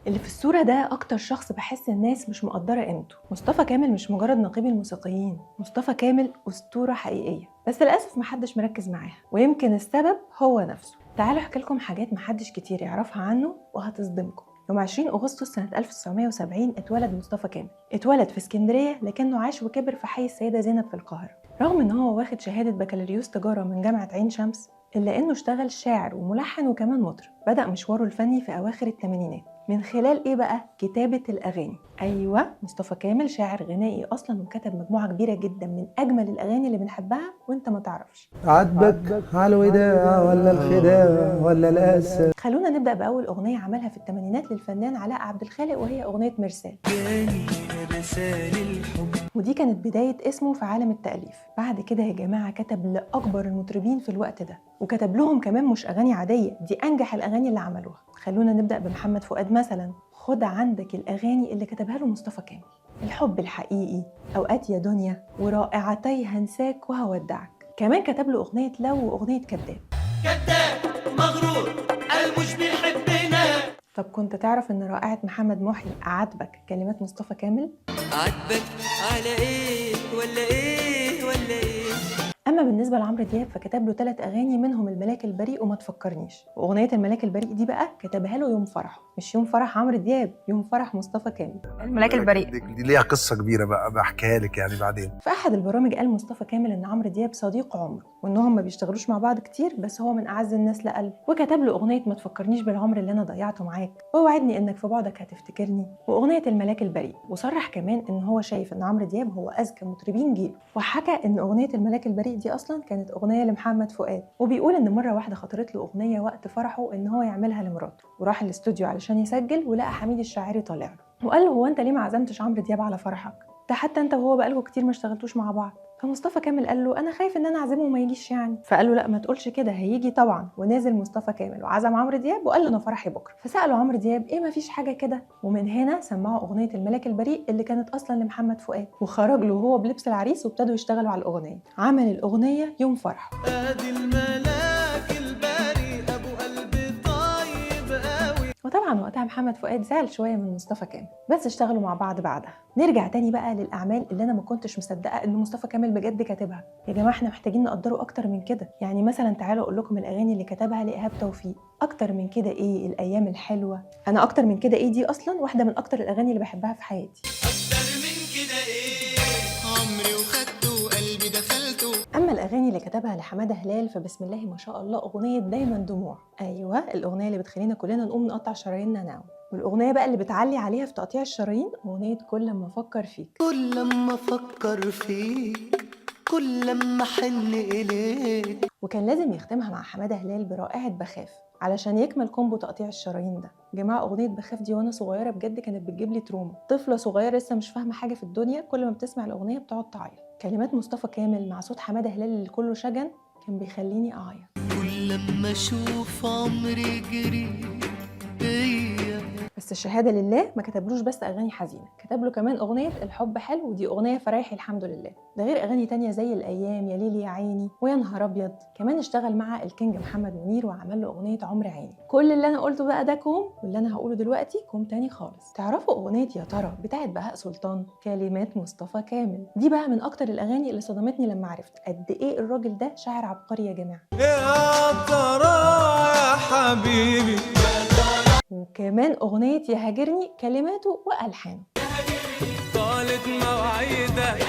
اللي في الصورة ده أكتر شخص بحس الناس مش مقدرة قيمته. مصطفى كامل مش مجرد نقيب الموسيقيين، مصطفى كامل أسطورة حقيقية، بس للأسف محدش مركز معاها، ويمكن السبب هو نفسه. تعالوا أحكي لكم حاجات محدش كتير يعرفها عنه وهتصدمكم. يوم 20 أغسطس سنة 1970 اتولد مصطفى كامل. اتولد في اسكندرية لكنه عاش وكبر في حي السيدة زينب في القاهرة. رغم إن هو واخد شهادة بكالوريوس تجارة من جامعة عين شمس، إلا إنه اشتغل شاعر وملحن وكمان مطرب. بدأ مشواره الفني في أواخر الثمانينات من خلال إيه بقى؟ كتابة الأغاني. أيوة، مصطفى كامل شاعر غنائي أصلا، وكتب مجموعة كبيرة جدا من أجمل الأغاني اللي بنحبها وإنت ما تعرفش. عاتبك على الوداع ولا الخداع ولا الأسى. خلونا نبدأ بأول أغنية عملها في الثمانينات للفنان علاء عبد الخالق، وهي أغنية مرسال. ودي كانت بداية اسمه في عالم التأليف. بعد كده يا جماعة كتب لأكبر المطربين في الوقت ده، وكتب لهم كمان مش أغاني عادية، دي أنجح الأغاني اللي عملوها. خلونا نبدأ بمحمد فؤاد مثلا. خد عندك الأغاني اللي كتبها له مصطفى كامل: الحب الحقيقي، أوقات يا دنيا، ورائعتي هنساك وهودعك. كمان كتب له أغنية لو وأغنية كذاب. كذاب مغرور المش بيحبنا. طب كنت تعرف إن رائعة محمد محي عاتبك كلمات مصطفى كامل؟ عاتبك على ايه ولا ايه ولا ايه؟ أما بالنسبة لعمرو دياب فكتب له 3 أغاني، منهم الملاك البريء وما تفكرنيش. وأغنية الملاك البريء دي بقى كتبها له يوم فرحه، مش يوم فرح عمرو دياب، يوم فرح مصطفى كامل. الملاك البريء دي ليها قصة كبيرة بقى بحكيها لك يعني بعدين. في أحد البرامج قال مصطفى كامل إن عمرو دياب صديق عمره، وإنهم ما بيشتغلوش مع بعض كتير، بس هو من أعز الناس لقلبه. وكتب له أغنية ما تفكرنيش بالعمر اللي أنا ضيعته معاك، ووعدني إنك في بعدك هتفتكرني، وأغنية الملاك البريء. وصرح كمان إن هو شايف إن عمرو دياب هو أذكى مطربين جيله، وحكى إن أغنية الملاك البريء دي أصلا كانت أغنية لمحمد فؤاد. وبيقول إن مرة واحدة خطرت له أغنية وقت فرحه إن هو يعملها لمراته، وراح الاستوديو علشان يسجل، ولقى حميد الشاعري طالع له وقال له: هو أنت ليه ما عزمتش عمرو دياب على فرحك؟ ده حتى انت وهو بقالكوا كتير ما اشتغلتوش مع بعض. فمصطفى كامل قال له: انا خايف ان انا اعزمه وما يجيش يعني. فقال له: لا ما تقولش كده، هيجي طبعا. ونازل مصطفى كامل وعزم عمرو دياب وقال له: انا فرحي بكره. فساله عمرو دياب: ايه ما فيش حاجه كده؟ ومن هنا سمعوا اغنيه الملاك البريء اللي كانت اصلا لمحمد فؤاد، وخرج له هو بلبس العريس وابتدوا يشتغلوا على الاغنيه. عمل الاغنيه يوم فرحه. ادي الملاك البريء ابو قلبي طيب قوي. وطبعا وقتها محمد فؤاد زعل شويه من مصطفى كامل، بس اشتغلوا مع بعض بعدها. نرجع تاني بقى للاعمال اللي انا ما كنتش مصدقه ان مصطفى كامل بجد كاتبها. يا جماعه احنا محتاجين نقدره اكتر من كده. يعني مثلا تعالوا اقول لكم الاغاني اللي كتبها لايهاب توفيق: اكتر من كده ايه، الايام الحلوه، انا اكتر من كده ايه. دي اصلا واحده من اكتر الاغاني اللي بحبها في حياتي. اكتر من كده ايه، عمري وخدته وقلبي دخلته. اما الاغاني اللي كتبها لحماده هلال فبسم الله ما شاء الله، اغنيه دايما دموع. ايوه، الاغنيه اللي بتخلينا كلنا نقوم نقطع شراييننا ناوي. والاغنيه بقى اللي بتعلي عليها في تقطيع الشرايين اغنيه كل ما افكر فيك. كل ما افكر فيك كل ما احن اليك. وكان لازم يختمها مع حماده هلال برائعه بخاف علشان يكمل كومبو تقطيع الشرايين ده. جماعه اغنيه بخاف دي وانا صغيره بجد كانت بتجيب لي تروما. طفله صغيره لسه مش فاهمه حاجه في الدنيا، كل ما بتسمع الاغنيه بتقعد تعيط. كلمات مصطفى كامل مع صوت حماده هلال اللي كله شجن كان بيخليني اعيط. كل ما اشوف عمري يجري بيا. بس الشهاده لله ما كتبلوش بس اغاني حزينه، كتب له كمان اغنيه الحب حلو، ودي اغنيه فرايحي الحمد لله. ده غير اغاني تانية زي الايام، يا ليلي يا عيني، ويا نهار ابيض. كمان اشتغل مع الكينج محمد منير وعمل له اغنيه عمر عيني. كل اللي انا قلته بقى ده كوم، واللي انا هقوله دلوقتي كوم تاني خالص. تعرفوا اغنيه يا ترى بتاعت بهاء سلطان؟ كلمات مصطفى كامل. دي بقى من اكتر الاغاني اللي صدمتني لما عرفت قد ايه الراجل ده شاعر عبقري يا جماعه. يا ترى يا حبيبي. وكمان اغنيه يا هاجرني كلماته والحانه. طالت مواعيدك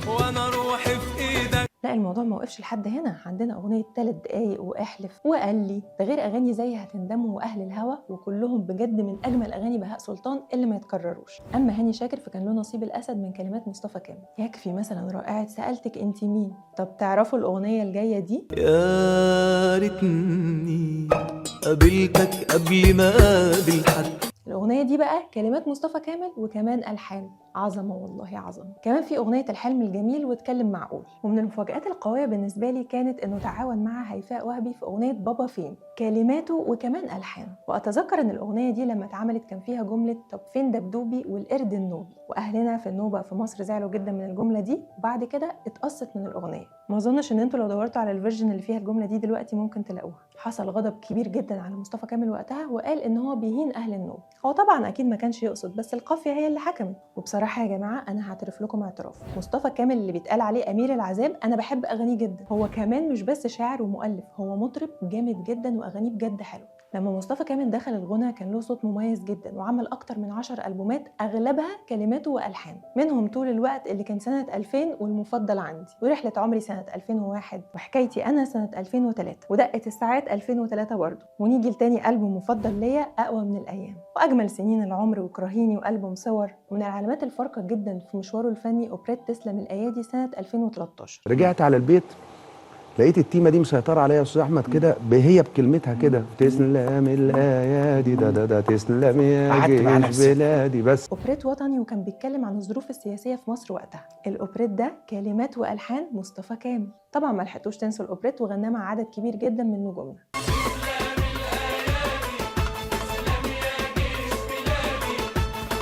وانا روحي في ايدك. لا الموضوع ما وقفش لحد هنا، عندنا اغنيه 3 دقايق واحلف وقال لي. ده غير اغاني زي هتندموا واهل الهوى، وكلهم بجد من اجمل اغاني بهاء سلطان اللي ما يتكرروش. اما هاني شاكر فكان له نصيب الاسد من كلمات مصطفى كامل. يكفي مثلا رائعه سالتك انت مين. طب تعرفوا الاغنيه الجايه دي؟ يا ريتني قابلتك قبل ما اقابل حد. الأغنية دي بقى كلمات مصطفى كامل وكمان ألحان. عظمة والله عظمة. كمان في أغنية الحلم الجميل واتكلم معقول. ومن المفاجآت القوية بالنسبة لي كانت إنه تعاون مع هيفاء وهبي في أغنية بابا فين، كلماته وكمان ألحانه. وأتذكر إن الأغنية دي لما اتعملت كان فيها جملة طب فين دبدوبي والقرد النوبي، وأهلنا في النوبة في مصر زعلوا جدا من الجملة دي، وبعد كده اتقصت من الأغنية. ما اظنش ان انتوا لو دورتوا على الفيرجن اللي فيها الجمله دي دلوقتي ممكن تلاقوها. حصل غضب كبير جدا على مصطفى كامل وقتها، وقال ان هو بيهين اهل النوبه. هو طبعا اكيد ما كانش يقصد، بس القافيه هي اللي حكمت. وبصراحه يا جماعه انا هعترف لكم اعتراف، مصطفى كامل اللي بيتقال عليه امير العذاب انا بحب اغانيه جدا. هو كمان مش بس شاعر ومؤلف، هو مطرب جامد جدا واغانيه بجد حلوه. لما مصطفى كامل دخل الغنى كان له صوت مميز جدا، وعمل اكتر من 10 ألبومات اغلبها كلماته والحان، منهم طول الوقت اللي كان سنه 2000 والمفضل عندي، ورحله عمري سنه 2001، وحكايتي انا سنه 2003، ودقه الساعات 2003 برضه، ونيجي لتاني ألبوم مفضل ليا اقوى من الايام، واجمل سنين العمر، وكراهيني، وألبوم صور. ومن العلامات الفارقه جدا في مشواره الفني اوبريت تسلم الايادي سنه 2013. رجعت على البيت لقيت التيمه دي مسيطره عليا يا استاذ احمد كده، هي بكلمتها كده تسلم الايادي ده تسلم يا جيش بلادي بس. اوبريت وطني، وكان بيتكلم عن الظروف السياسيه في مصر وقتها. الاوبريت ده كلمات والحان مصطفى كامل. طبعا ما لحقتوش تنسوا الاوبريت وغناه مع عدد كبير جدا من نجومنا.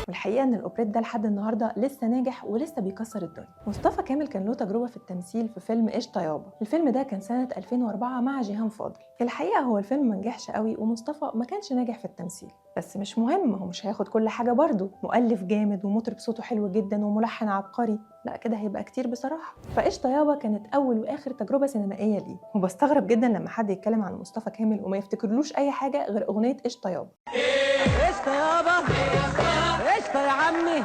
والحقيقه ان الاوبريت ده لحد النهارده لسه ناجح ولسه بيكسر الدنيا. مصطفى كامل كان له تجربه في التمثيل في فيلم قشطه يابا. الفيلم ده كان سنه 2004 مع جيهان فاضل. الحقيقه هو الفيلم ما نجحش قوي، ومصطفى ما كانش ناجح في التمثيل، بس مش مهم، هو مش هياخد كل حاجه برضه. مؤلف جامد ومطرب صوته حلو جدا وملحن عبقري، لا كده هيبقى كتير بصراحه. فقشطه يابا كانت اول واخر تجربه سينمائيه ليه، وبستغرب جدا لما حد يتكلم عن مصطفى كامل وما يفتكرلوش اي حاجه غير اغنيه قشطه يابا. قشطة يابا، قشطة يا عمي.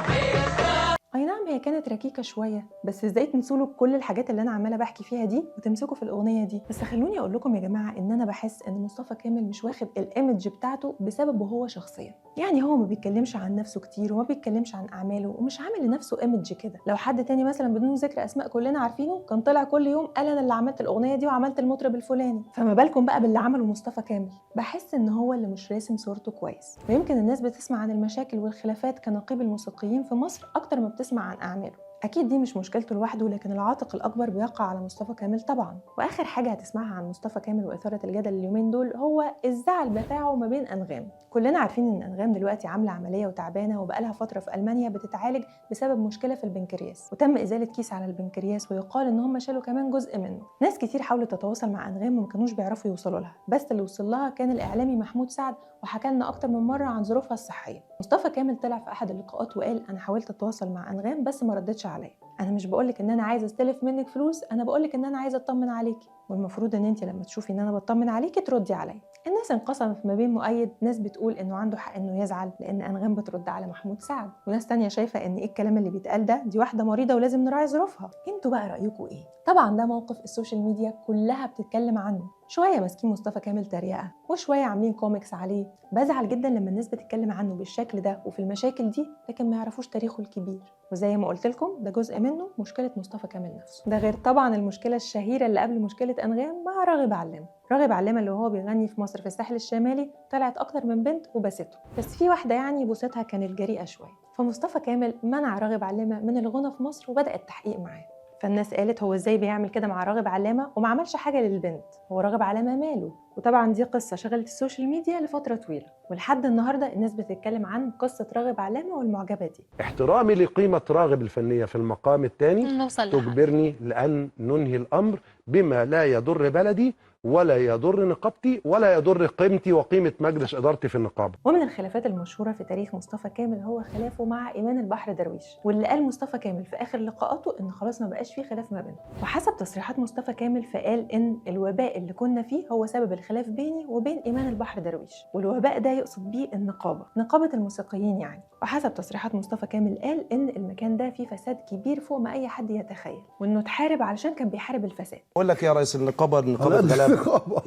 اي نعم هي كانت ركيكه شويه، بس ازاي تنسوا كل الحاجات اللي انا عماله بحكي فيها دي وتمسكوا في الاغنيه دي؟ بس خلوني اقول لكم يا جماعه ان انا بحس ان مصطفى كامل مش واخد الايمج بتاعته بسببه هو شخصيا. يعني هو ما بيتكلمش عن نفسه كتير، وما بيتكلمش عن اعماله، ومش عامل لنفسه ايمج كده. لو حد تاني مثلا بدون ذكر اسماء كلنا عارفينه كان طلع كل يوم قال انا اللي عملت الاغنيه دي وعملت المطرب الفلاني، فما بالكم بقى باللي عمله مصطفى كامل. بحس ان هو اللي مش راسم صورته كويس. ويمكن الناس بتسمع عن المشاكل والخلافات كنقيب الموسيقيين في مصر اكتر ما بتسمع عن اعماله. اكيد دي مش مشكلته لوحده، لكن العاتق الاكبر بيقع على مصطفى كامل طبعا. واخر حاجه هتسمعها عن مصطفى كامل واثاره الجدل اليومين دول هو الزعل بتاعه ما بين انغام. كلنا عارفين ان انغام دلوقتي عامله عمليه وتعبانه، وبقالها فتره في المانيا بتتعالج بسبب مشكله في البنكرياس، وتم ازاله كيس على البنكرياس، ويقال ان هم شالوا كمان جزء منه. ناس كتير حاولت تتواصل مع انغام وما كانوش بيعرفوا يوصلوا لها، بس اللي وصل لها كان الاعلامي محمود سعد، وحكى لنا اكتر من مره عن ظروفها الصحيه. مصطفى كامل طلع في احد اللقاءات وقال انا حاولت اتواصل مع انغام بس ما ردتش عليا. انا مش بقولك ان انا عايزه استلف منك فلوس، انا بقولك ان انا عايزه اطمن عليكي، والمفروض ان انت لما تشوفي ان انا بطمن عليكي تردي عليا. الناس انقسمت ما بين مؤيد، ناس بتقول انه عنده حق انه يزعل لان انغام بترد على محمود سعد، وناس تانية شايفه ان ايه الكلام اللي بيتقال ده، دي واحده مريضه ولازم نراعي ظروفها. انتوا بقى رايكم ايه؟ طبعا ده موقف السوشيال ميديا كلها بتتكلم عنه، شويه ماسكين مصطفى كامل تريقه، وشويه عاملين كوميكس عليه. بزعل جدا لما الناس بتتكلم عنه بالشكل ده وفي المشاكل دي، لكن ما يعرفوش تاريخه الكبير. وزي ما قلت لكم ده جزء منه مشكله مصطفى كامل نفسه، ده غير طبعا المشكله الشهيره اللي قبل مشكله انغام مع راغب علامه. راغب علامه اللي هو بيغني في مصر في الساحل الشمالي طلعت اكتر من بنت وبسته، بس في واحده يعني بوستها كانت جريئه شويه، فمصطفى كامل منع راغب علامه من الغنى في مصر وبدا التحقيق معاه. فالناس قالت هو ازاي بيعمل كده مع راغب علامه وما عملش حاجه للبنت، هو راغب علامه ماله؟ وطبعا دي قصه شغلت السوشيال ميديا لفتره طويله، ولحد النهارده الناس بتتكلم عن قصه راغب علامه والمعجبه دي. احترامي لقيمه راغب الفنيه في المقام الثاني تجبرني لان ننهي الامر بما لا يضر بلدي ولا يضر نقابتي ولا يضر قيمتي وقيمه مجلس ادارتي في النقابه. ومن الخلافات المشهوره في تاريخ مصطفى كامل هو خلافه مع ايمان البحر درويش، واللي قال مصطفى كامل في اخر لقاءاته ان خلاص ما بقاش فيه خلاف ما بينهم. وحسب تصريحات مصطفى كامل فقال ان الوباء اللي كنا فيه هو سبب الخلاف بيني وبين ايمان البحر درويش، والوباء ده يقصد بيه النقابه، نقابه الموسيقيين يعني. وحسب تصريحات مصطفى كامل قال ان المكان ده فيه فساد كبير فوق ما اي حد يتخيل، وانه اتحارب علشان كان بيحارب الفساد. بقول لك يا ريس النقابه غلابه،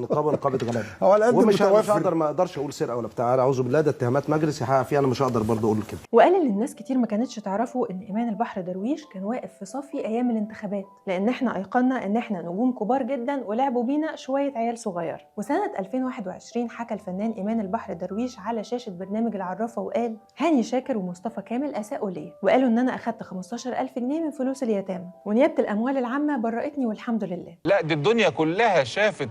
نقابه غلابه، ومش هقدر، ما اقدرش اقول سرقه ولا بتاع، اعوذ بالله، ده اتهامات مجلس يحقق فيها، انا مش هقدر برضه اقول كده. وقال ان الناس كتير ما كانتش تعرفوا ان ايمان البحر درويش كان واقف في صفي ايام الانتخابات، لان احنا ايقنا ان احنا نجوم كبار جدا ولعبوا بينا شويه عيال صغير. وسنه 2021 حكى الفنان ايمان البحر درويش على شاشه برنامج العرافه وقال هاني شاكر ومصطفى كامل اساءوا ليا، وقالوا ان انا اخدت 15,000 جنيه من فلوس اليتامى، ونيابه الاموال العامه برأتني والحمد لله. لا دي الدنيا كلها شافت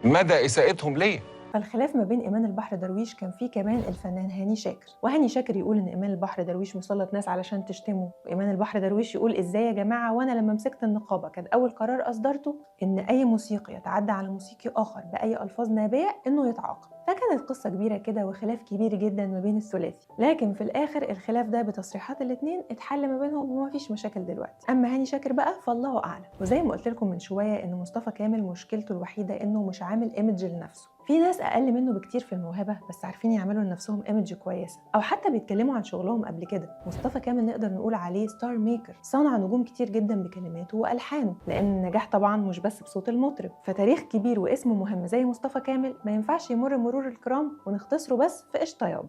مدى اساءتهم ليا. فالخلاف ما بين إيمان البحر درويش كان فيه كمان الفنان هاني شاكر، وهاني شاكر يقول إن إيمان البحر درويش مسلط ناس علشان تشتمه، وإيمان البحر درويش يقول إزاي يا جماعة، وأنا لما مسكت النقابة كان أول قرار أصدرته إن أي موسيقي يتعدى على موسيقي آخر بأي ألفاظ نابية إنه يتعاقب. فكانت قصة كبيرة كده وخلاف كبير جدا ما بين الثلاثي، لكن في الآخر الخلاف ده بتصريحات الاتنين اتحل ما بينهم ومفيش مشاكل دلوقتي. أما هاني شاكر بقى فالله أعلم. وزي ما قلت لكم من شوية إن مصطفى كامل مشكلته الوحيدة إنه مش عامل إيمج لنفسه. في ناس أقل منه بكتير في الموهبة بس عارفين يعملوا لنفسهم إيمج كويسة أو حتى بيتكلموا عن شغلهم قبل كده. مصطفى كامل نقدر نقول عليه ستار ميكر، صنع نجوم كتير جدا بكلماته وألحانه، لأن النجاح طبعا مش بس بصوت المطرب. فتاريخ كبير واسم مهم زي مصطفى كامل ما ينفعش يمر مرور الكرام ونختصره بس في قشطة يابا.